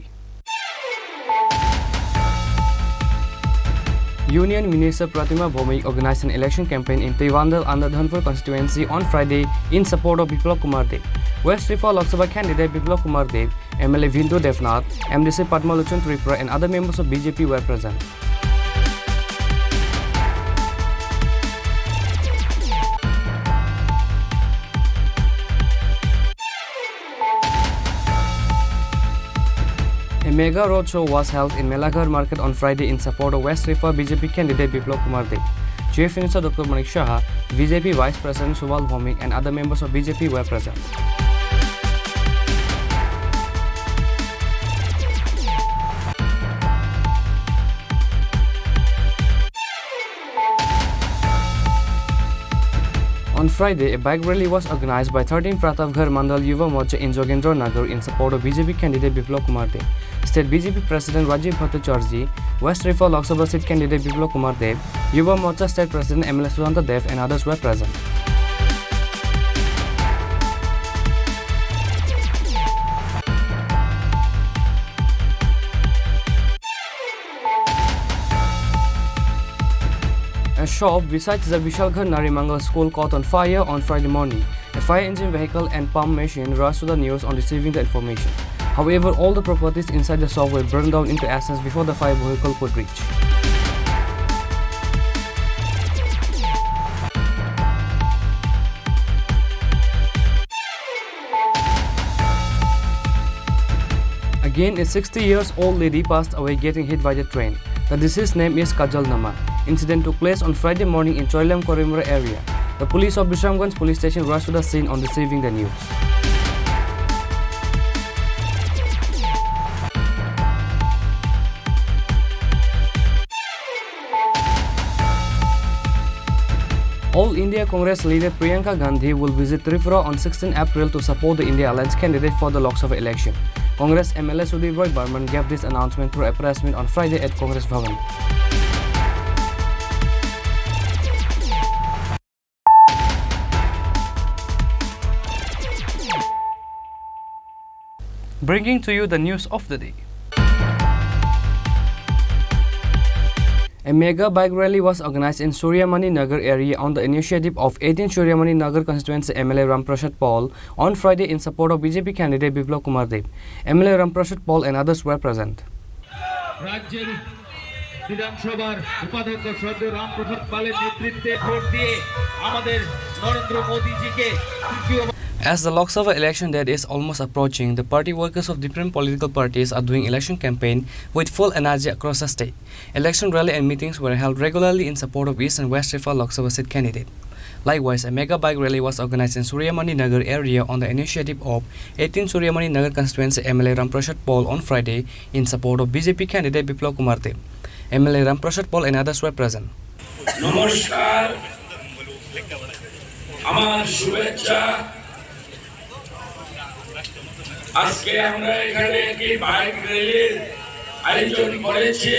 Union Minister Pratima Bhomik organized an election campaign in Tewandal under Dhanpur constituency on Friday in support of Biplab Kumar Dev. West Rifa Lok Sabha candidate Biplab Kumar Dev, MLA Vindu Devnath, MDC Padmalochan Tripura and other members of BJP were present. A mega roadshow was held in Melaghar Market on Friday in support of West Rifa BJP candidate Biplab Kumar Dev. Chief Minister Dr. Manik Shah, BJP Vice President Subal Bhomik and other members of BJP were present. On Friday, a bike rally was organized by 13 Pratapgarh Mandal Yuva Morcha in Jogendra Nagar in support of BJP candidate Biplab Kumar Dev. State BJP President Rajiv Bhattacharjee, West Rifa Lok Sabha seat candidate Biplab Kumar Dev, Yuva Morcha State President MLA Sudhanta Dev and others were present. A shop besides the Vishalghar Narimangal school caught on fire on Friday morning. A fire engine vehicle and pump machine rushed to the news on receiving the information. However, all the properties inside the shop were burned down into ashes before the fire vehicle could reach. Again, a 60-year-old lady passed away getting hit by the train. The deceased's name is Kajal Naman. Incident took place on Friday morning in Choilam Korimura area. The police of Bishamganj police station rushed to the scene on receiving the news. All India Congress leader Priyanka Gandhi will visit Tripura on 16 April to support the India Alliance candidate for the Lok Sabha election. Congress MLA Sudhir Roy Burman gave this announcement through a press meet on Friday at Congress Bhavan. Bringing to you the news of the day. A mega bike rally was organized in Suryamani Nagar area on the initiative of 18 Suryamani Nagar constituency MLA Ramprasad Paul on Friday in support of BJP candidate Biplab Kumar Dev. MLA Ramprasad Paul and others were present. রাজ্যের বিধানসভার উপাধ্যক্ষ শ্রদ্ধেয় রামপ্রসাদ পালের নেতৃত্বে ভোট দিয়ে আমাদের Narendra মোদীজিকে As the Lok Sabha election date is almost approaching, the party workers of different political parties are doing election campaign with full energy across the state. Election rally and meetings were held regularly in support of East and West Tripura Lok Sabha seat candidate. Likewise, a mega bike rally was organized in Suryamani Nagar area on the initiative of 18 Suryamani Nagar constituency MLA Ramprasad Paul on Friday in support of BJP candidate Biplab Kumar Dev. MLA Ramprasad Paul and others were present. নমস্কার আমার শুভেচ্ছা আজকে আমরা এখানে একটি বাইক র্যালির আয়োজন করেছি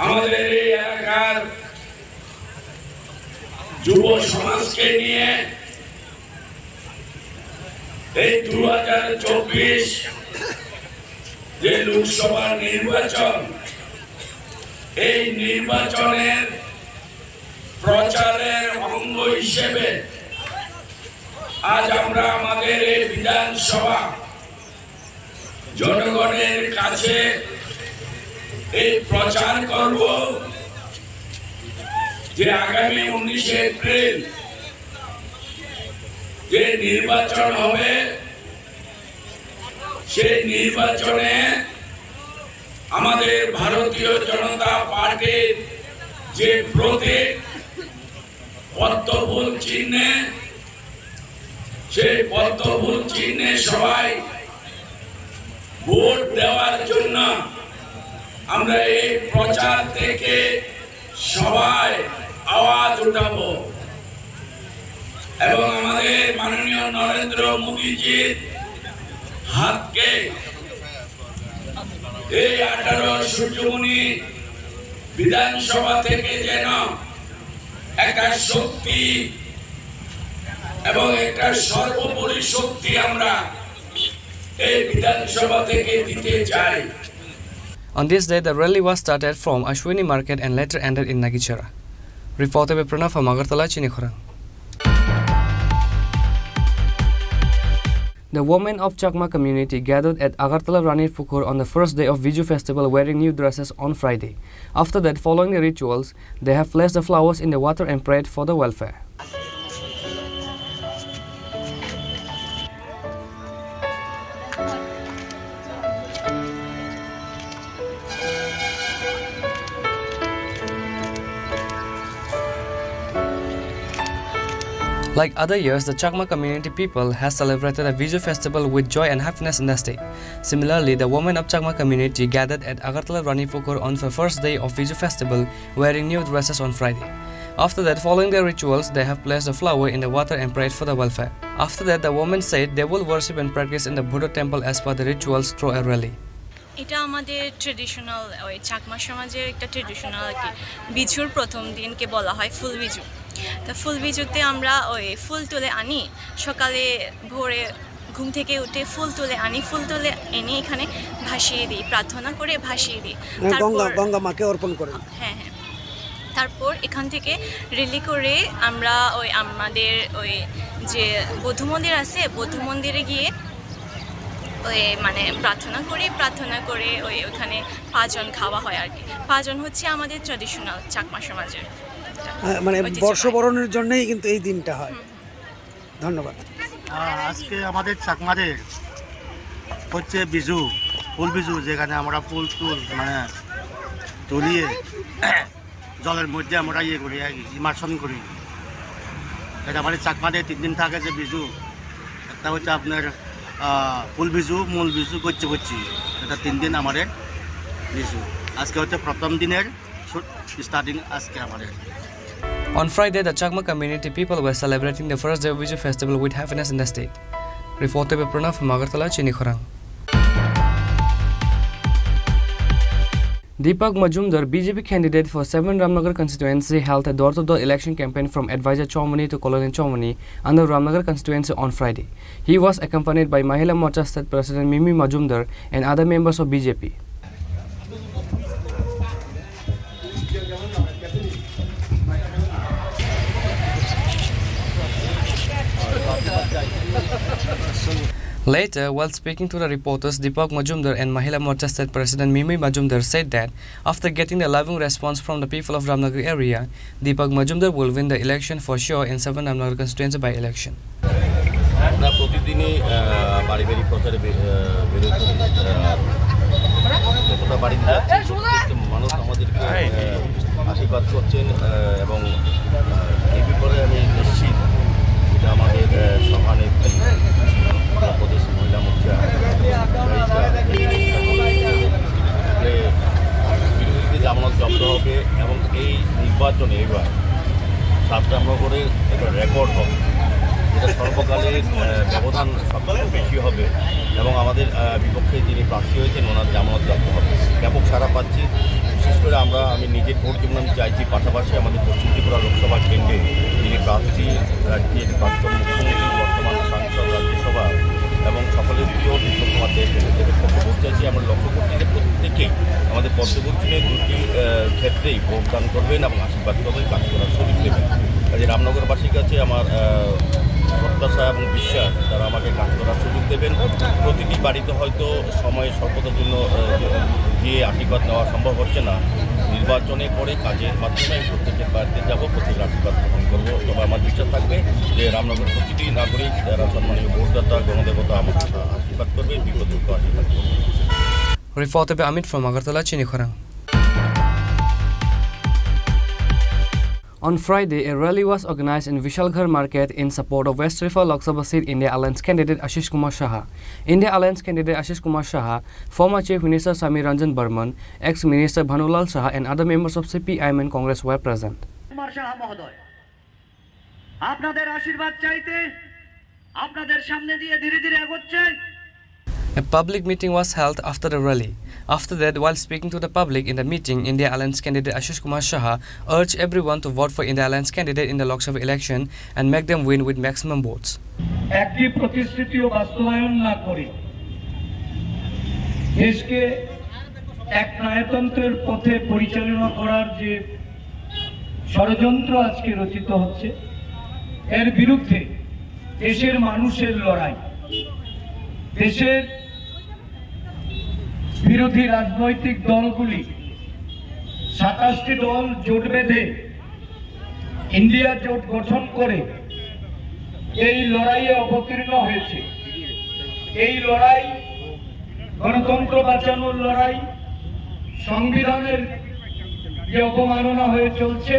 আমাদের এই এলাকার যুব সমাজকে নিয়ে এই 2024 যে লোকসভা নির্বাচন এই নির্বাচনের প্রচারের অঙ্গ হিসেবে আজ আমরা আমাদের এই বিধানসভা জনগণের কাছে এই প্রচার করব যে আগামী 19 এপ্রিল যে নির্বাচন হবে সেই নির্বাচনে আমাদের ভারতীয় জনতা পার্টির যে প্রতীক পদ্মফুল চিহ্নে সেই পদ্মফুল চিহ্নে সবাই ভোট দেওয়ার জন্য আমরা এই প্রচার থেকে সবাই আওয়াজ উঠাবো এবং আমাদের মাননীয় নরেন্দ্র মোদীজির হাতকে এই 18 সূর্যমণি বিধানসভা থেকে যেন একটা শক্তি এবং একটা সর্বোপরি শক্তি আমরা এই বিধানসভা থেকে দিতে চাই। On this day, the rally was started from Ashwini Market and later ended in Nagichara. Reported by Pranav from Agartala, Chinikhorang. The women of Chakma community gathered at Agartala Ranirpukur on the first day of Viju festival wearing new dresses on Friday. After that, following the rituals, they have placed the flowers in the water and prayed for the welfare. Like other years, the Chakma community people has celebrated a Viju festival with joy and happiness in the state. Similarly, the women of Chakma community gathered at Agartala Ranirpukur on the first day of Viju festival wearing new dresses on Friday. After that, following their rituals, they have placed a flower in the water and prayed for the welfare. After that, the women said they will worship and practice in the Buddha temple as per the rituals through a rally. এটা আমাদের ট্রেডিশনাল ওই চাকমা সমাজের একটা ট্রেডিশনাল আর কি বিজুর প্রথম দিনকে বলা হয় ফুল বিজু। তা ফুল বিজুতে আমরা ওই ফুল তুলে আনি সকালে ভোরে ঘুম থেকে উঠে ফুল তুলে আনি, ফুল তুলে এনে এখানে ভাসিয়ে দিই, প্রার্থনা করে ভাসিয়ে দিই, গঙ্গা মাকে অর্পণ করে। হ্যাঁ হ্যাঁ, তারপর এখান থেকে রেলি করে আমরা ওই আমাদের ওই যে বৌদ্ধ মন্দির আছে বৌদ্ধ মন্দিরে গিয়ে ওই মানে প্রার্থনা করে ওই ওখানে পাঁচজন খাওয়া হয় আর কি। পাঁচজন হচ্ছে আমাদের ট্র্যাডিশনাল চাকমা সমাজের মানে বর্ষবরণের জন্যই কিন্তু এই দিনটা হয়। ধন্যবাদ। আজকে আমাদের চাকমাদের হচ্ছে বিজু, ফুল বিজু, যেখানে আমরা ফুল মানে তুলিয়ে জলের মধ্যে আমরা ইয়ে করি ইমার্শন করি। এটা আমাদের চাকমাদের 3 দিন থাকে যে বিজু। একটা হচ্ছে আপনার ফুল বিজু, মূল বিজু, গচ্ছি, এটা 3 দিন আমাদের বিজু। আজকে হচ্ছে প্রথম দিনের স্টার্টিং আজকে আমাদের। On Friday, the Chakma community people were celebrating the first day of Viju festival with happiness in the state. Reported by Pranav from Agartala, Chinikhorang. Deepak Majumdar, BJP candidate for 7 Ramnagar constituency, held a door-to-door election campaign from Advisor Chaumani to Colonel Chaumani under Ramnagar constituency on Friday. He was accompanied by Mahila Morcha State President Mimi Majumdar and other members of BJP. Later, while speaking to the reporters, Deepak Majumdar and Mahila Morcha State President Mimi Majumdar said that after getting the loving response from the people of Ramnagar area, Deepak Majumdar will win the election for sure in 7 Ramnagar constituency by election. আমরা প্রতিদিনই বাড়ি বাড়ি প্রচারে বেরোচ্ছি, যতটা বাড়িতে যাচ্ছি মানুষ আমাদেরকে আশীর্বাদ করছেন এবং এই ব্যাপারে আমি নিশ্চিত এটা আমাদের সভানেত্রী প্রদেশ মহিলা মোর্চা বিরোধীতে জামানত জব্দ হবে এবং এই নির্বাচনে এবার 7 রামনগরের একটা রেকর্ড হবে, যেটা সর্বকালের ব্যবধান সবচেয়ে বেশি হবে এবং আমাদের বিপক্ষে যিনি প্রার্থী হয়েছেন ওনার জামানত জব্দ হবে। ব্যাপক সাড়া পাচ্ছি, বিশেষ করে আমি নিজের ভোট যেমন আমি চাইছি, পাশাপাশি আমাদের পশ্চিম ত্রিপুরা লোকসভা কেন্দ্রে যিনি প্রার্থী, রাজ্যের প্রাক্তন মুখ্যমন্ত্রী, বর্তমান সাংসদ, রাজ্যসভা এবং সকলের প্রিয় বিপ্লব কুমার দেব এদের পক্ষে ভোট চাইছি। আমরা লক্ষ্য করছি যে প্রত্যেকেই আমাদের পদ্মপশ্চিমে 2টি ক্ষেত্রেই ভোটদান করবেন এবং আশীর্বাদ করবেন, কাজ করার সুযোগ দেবেন। কাজে রামনগরবাসীর কাছে আমার প্রত্যাশা এবং বিশ্বাস তারা আমাকে কাজ করার সুযোগ দেবেন। প্রতিটি বাড়িতে হয়তো সময় স্বল্পতার জন্য গিয়ে আশীর্বাদ নেওয়া সম্ভব হচ্ছে না, নির্বাচনে পরে কাজের মাধ্যমে প্রত্যেকের বাড়িতে যাব, প্রত্যেকের আশীর্বাদ গ্রহণ করবো। তবে আমার বিশ্বাস থাকবে যে রামনগর প্রতিটি নাগরিক যারা সম্মানীয় ভোটদাতা গণদেবতা আমাকে আশীর্বাদ করবে, বিপদে আশীর্বাদ করবে। Reported by Amit from Agartala, Chinikhorang. On Friday, a rally was organized in Vishalghar Market in support of West Rifa Lok Sabha seat India Alliance candidate Ashish Kumar Saha. India Alliance candidate Ashish Kumar Saha, former Chief Minister Samir Ranjan Burman, ex-Minister Bhanulal Saha and other members of CPIM and Congress were present. Kumar Saha মহোদয়, আপনাদের আশীর্বাদ চাইতে আপনাদের সামনে দিয়ে ধীরে ধীরে এগোচ্ছে। A public meeting was held after the rally. After that, while speaking to the public in the meeting, India Alliance candidate Ashish Kumar Saha urged everyone to vote for India Alliance candidate in the Lok Sabha election and make them win with maximum votes. একটি প্রতিশ্রুতিও বাস্তবায়ন না করে দেশকে এক ন্যায়তন্ত্রের পথে পরিচালনা করার যে ষড়যন্ত্র আজকে রচিত হচ্ছে, এর বিরুদ্ধে দেশের মানুষের লড়াই, দেশের বিরোধী রাজনৈতিক দলগুলি 27টি দল জোট বেঁধে ইন্ডিয়া জোট গঠন করে এই লড়াইয়ে অবতীর্ণ হয়েছে। এই লড়াই গণতন্ত্র বাঁচানোর লড়াই, সংবিধানের যে অবমাননা হয়ে চলছে,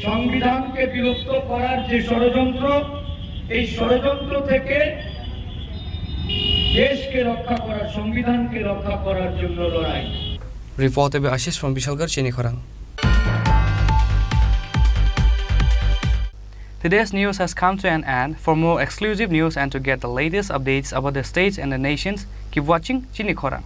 সংবিধানকে বিলুপ্ত করার যে ষড়যন্ত্র, এই ষড়যন্ত্র থেকে দেশকে রক্ষা করার, সংবিধানকে রক্ষা করার জন্য লড়াই। Reported by Ashish from Vishalghar, Chinikhorang. Today's news has come to an end. For more exclusive news and to get the latest updates about the states and the nations, keep watching Chinikhorang.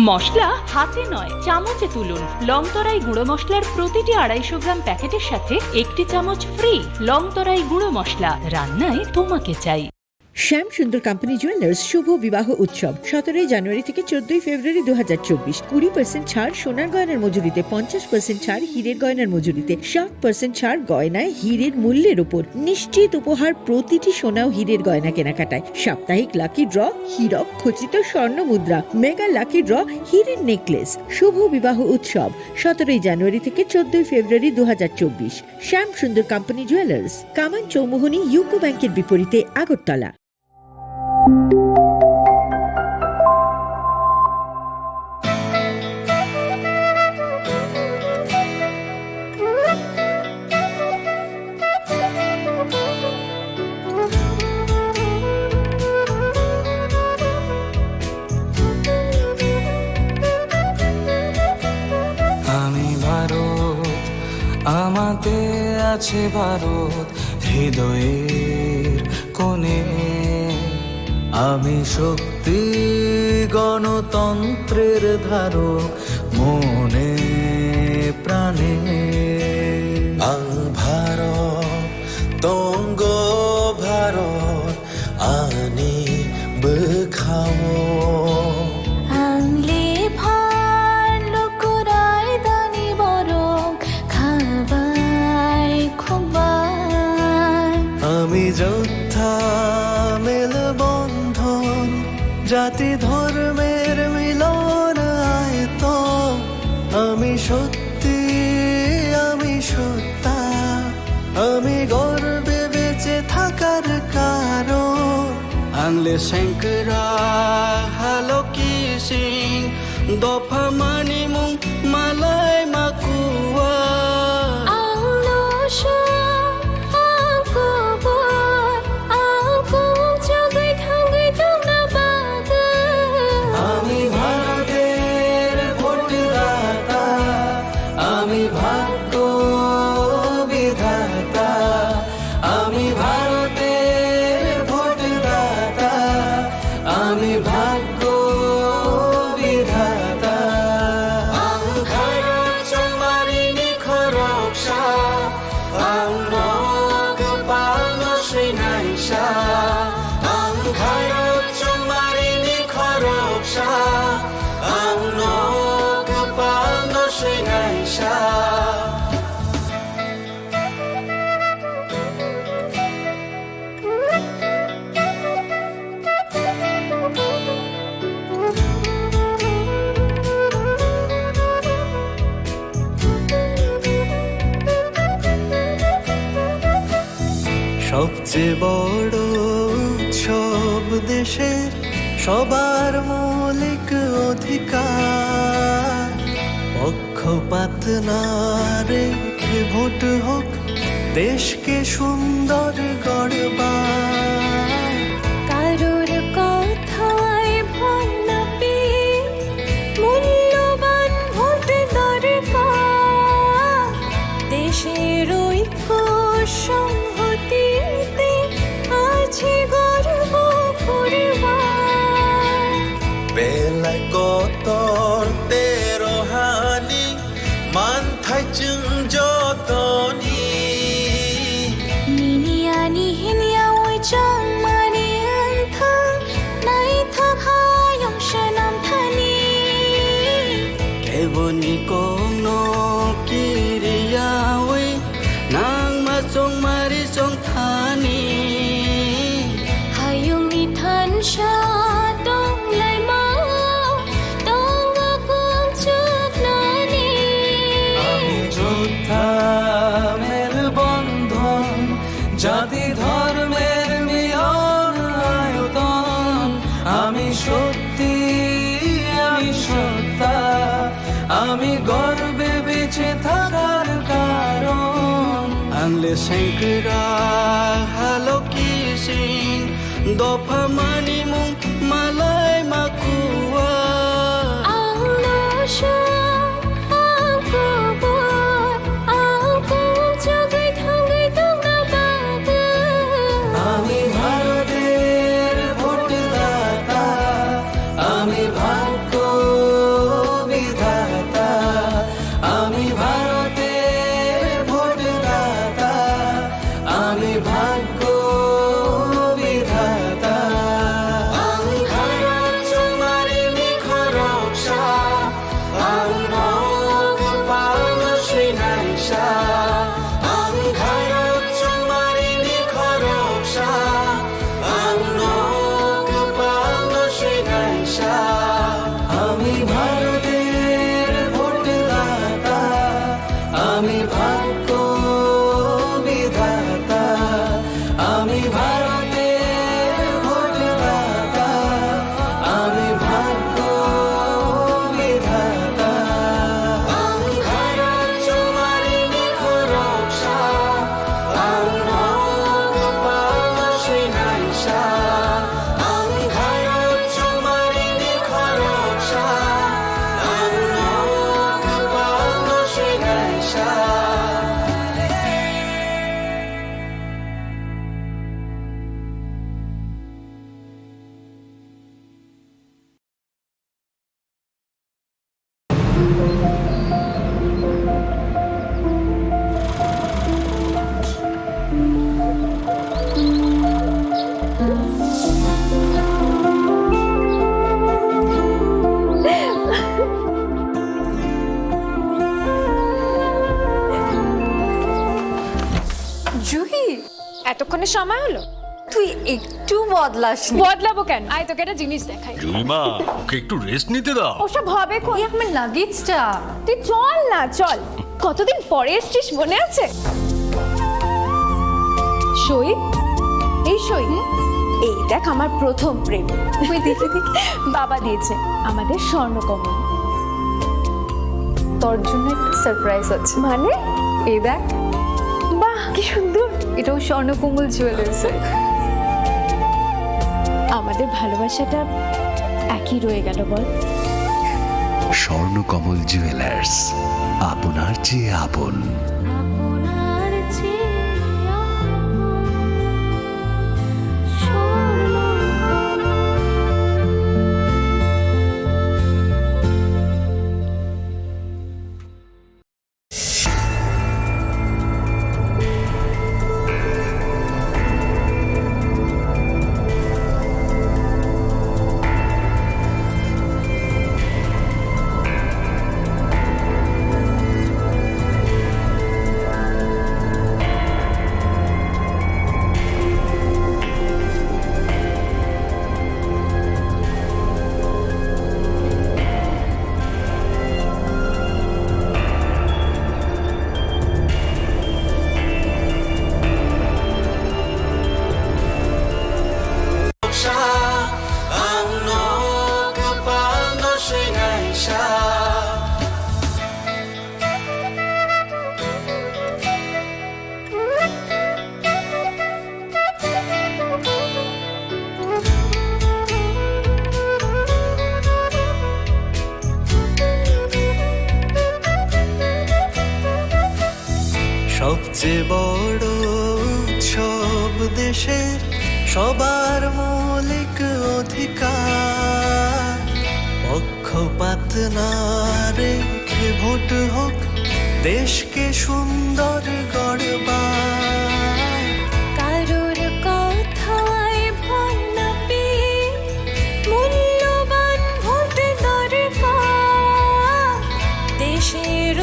মশলা হাতে নয় চামচে তুলুন। লংতরাই গুঁড়ো মশলার প্রতিটি 250 গ্রাম প্যাকেটের সাথে 1টি চামচ ফ্রি। লংতরাই গুঁড়ো মশলা, রান্নায় তোমাকে চাই। শ্যাম সুন্দর কোম্পানি জুয়েলার্স শুভ বিবাহ উৎসব 17 জানুয়ারি থেকে 14 ফেব্রুয়ারি 2024। 20% ছাড় সোনার গয়নার মজুরিতে, 50% ছাড় হীরের গয়নার মজুরিতে, 60% ছাড় গয়নায় হীরের মূল্যের উপর, নিশ্চিত উপহার প্রতিটি সোনা ও হীরের গয়না কেনাকাটায়, সাপ্তাহিক লাকি ড্র, হীরক খচিত স্বর্ণ মুদ্রা, মেগা লাকি ড্র, হীরের নেকলেস। শুভ বিবাহ উৎসব 17 জানুয়ারি থেকে 14 ফেব্রুয়ারি 2024। শ্যাম সুন্দর কোম্পানি জুয়েলার্স, কামান চৌমুহনী, ইউকো ব্যাংকের বিপরীতে, আগরতলা। আমি ভারত, আমাদের আছে ভারত হৃদয়ের কোণে। আমি শক্তি গণতন্ত্রের ধারক মনে প্রাণে। ভারত তঙ্গ ভারত আনি বেখাও। আংলে ভার লোকরাই দানি বরং খাবাই খুবাই। আমি যোদ্ধা মেলবন্ধন, জাতি ধর্মের মিলন আয়তন। আমি সত্যি, আমি সত্তা, আমি গর্বে বেঁচে থাকার কারণ। আংলে শঙ্করা হালো কি সিং দফা মানি মুং মালাই মাকুয়া। আমি ভারতের ভোটদাতা, আমি ভাগ্য বিধাতা। আমি ভারতের ভোটদাতা, আমি ভাগ্য বিধাতা। ভারত চমারিনি খরকসা, আংনক পালন শ্রীনাইসা। ভারত চমারিনি খরকসা, আংনক পালন শ্রীনাইসা। সবচেয়ে বড় উৎসব দেশের, সবার মৌলিক অধিকার। পক্ষপাত না রেখে ভোট হোক, দেশকে সুন্দর গড়বার। কারোর কথায় ভয় না পেয়ে মূল্যবান ভোট দরকার। দেশের ঐক্য সংহতিতে আছে গর্ব করবার। বেলা কতর তেরো হানি মান থাইচুং যতনি। নিনিয়ানি হিনিয়া ওই চাং মানি আন্থাং নাই থাকায়ং শানাম থানি। কেবনি কোনো কিরিয়া ওই নাং মা চং মারি চং থানি। হায়ুং নি থান সা দং লাই মা দং গং চুক নানি। আমি যোদ্ধা মেলবন্ধন, জাতি ধর্মের মিলন আয়তন। আমি সত্যি, আমি সত্তা, আমি গর্বে বেঁচে থাকার কারণ। আংলে শঙ্করা হালো কি সিং দফা মানি মুং মালাই মাকুয়া। আমি ভারতের ভোটদাতা, আমি ভাগ্য বিধাতা। আমি ভারতের ভোটদাতা, আমি ভাগ্য বিধাতা। এখনো সময় হলো? তুই একটু বদলাস বদলাবো কেন? আয় তোকে একটা জিনিস দেখাই। জুইমা ওকে একটু রেস্ট নিতে দাও। ওসব হবে কোন? আমার লাগেজটা। তুই চল না, চল। কতদিন পরে এসছিস, মনে আছে? সই, এই সই, এই দেখ আমার প্রথম প্রেম। ওই দেখে দেখে বাবা দিয়েছে আমাদের স্বর্ণকমল। তোর জন্য একটা সারপ্রাইজ আছে। মানে? এই দেখ। বাহ কি সুন্দর। এটাও স্বর্ণকমল জুয়েলার্স। আমাদের ভালোবাসাটা একই রয়ে গেল বল। স্বর্ণকমল জুয়েলার্স, আপনার চেয়ে আপন। সবচেয়ে বড় উৎসব দেশের সবার মৌলিক অধিকার, পক্ষপাত না রেখে ভোট হোক দেশকে সুন্দর গড়বার। কারোর কথায় ভয় না পেয়ে মূল্যবান ভোট দরকার, দেশের